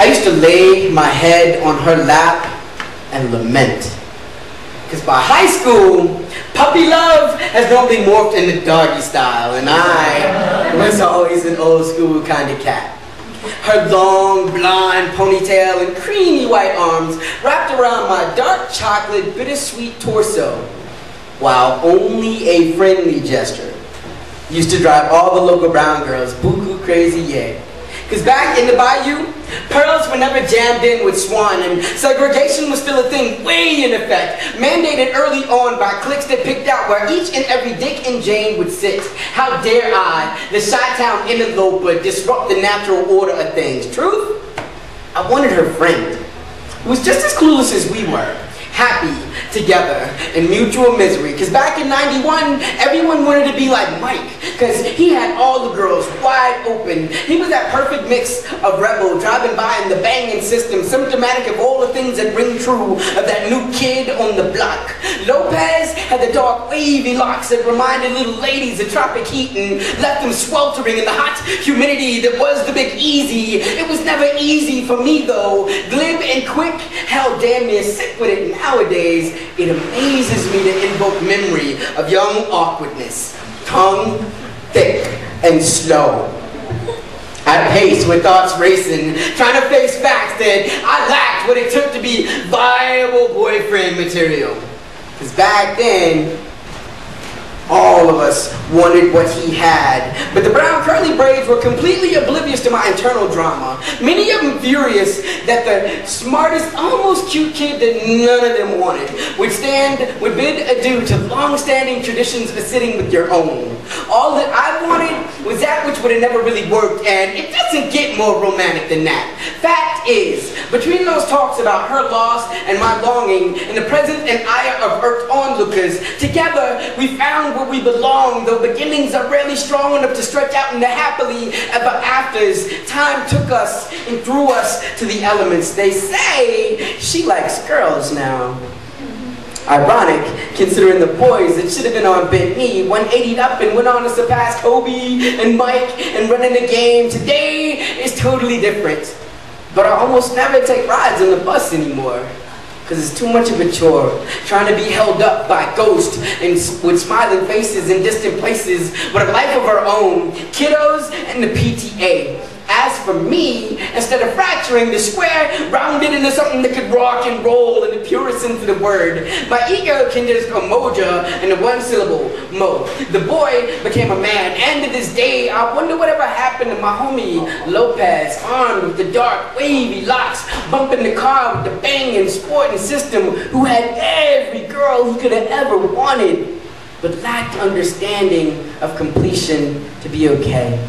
I used to lay my head on her lap and lament. Because by high school, puppy love has normally morphed into doggy style, and I was always an old school kind of cat. Her long, blonde ponytail and creamy white arms wrapped around my dark chocolate, bittersweet torso, while only a friendly gesture used to drive all the local brown girls buku crazy, yeah. Because back in the bayou, pearls were never jammed in with swan, and segregation was still a thing way in effect, mandated early on by cliques that picked out where each and every Dick and Jane would sit. How dare I, the Chi-Town interloper, disrupt the natural order of things? Truth? I wanted her friend, who was just as clueless as we were, happy together in mutual misery. Because back in '91, everyone wanted to be like Mike, because he had all the girls wide open. He was that perfect mix of rebel, driving by in the banging system, symptomatic of all the things that ring true of that new kid on the block. Lopez had the dark wavy locks that reminded little ladies of tropic heat and left them sweltering in the hot humidity that was the Big Easy. It was never easy for me though, glib and quick, hell damn near sick with it. Nowadays, it amazes me to invoke memory of young awkwardness, tongue thick and slow. At pace with thoughts racing, trying to face facts that I lacked what it took to be viable boyfriend material. Because back then, all of us wanted what he had, but the brown curly braids were completely oblivious to my internal drama. Many of them furious that the smartest, almost cute kid that none of them wanted would bid adieu to long-standing traditions of sitting with your own. All that I wanted was that which would have never really worked, and it doesn't get more romantic than that. Fact is, between those talks about her loss and my longing, and the presence and ire of earth onlookers, together we found where we belong, though beginnings are rarely strong enough to stretch out into happily ever afters. Time took us and threw us to the elements. They say she likes girls now. Ironic, considering the boys that should have been on bent knee 180'd up and went on to surpass Kobe and Mike and running the game. Today is totally different. But I almost never take rides on the bus anymore, because it's too much of a chore, trying to be held up by ghosts and with smiling faces in distant places with a life of our own, kiddos and the PTA. As for me, instead of fracturing the square, rounded into something that could rock and roll in the purest sense of the word. My ego can just Amoja in the one syllable, Mo. The boy became a man, and to this day, I wonder whatever happened to my homie Lopez, armed with the dark, wavy locks, bumping the car with the banging sporting system, who had every girl he could have ever wanted, but lacked understanding of completion to be okay.